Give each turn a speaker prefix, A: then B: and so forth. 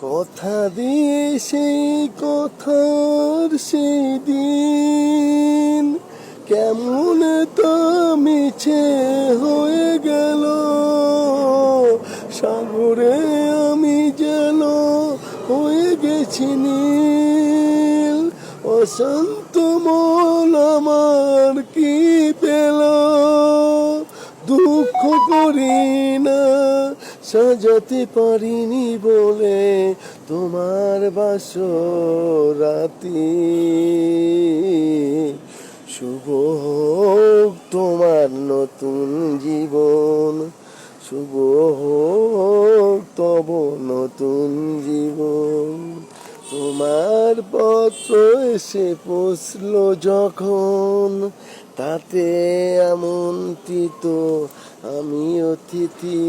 A: কথা দিয়ে সেই কথার সেই দিন কেমন তা মিছে হয়ে গেল। সাগরে আমি যেন হয়ে গেছি নীল। অশান্ত মন আমার কি পেল, দুঃখ করি না সাজাতে পারিনি বলে তোমার বাসরাতি। শুভ হোক তোমার নতুন জীবন, শুভ হোক তব নতুন জীবন। তোমার পত্র এসে পৌঁছল যখন, তাতে আমন্ত্রিত আমি অতিথি।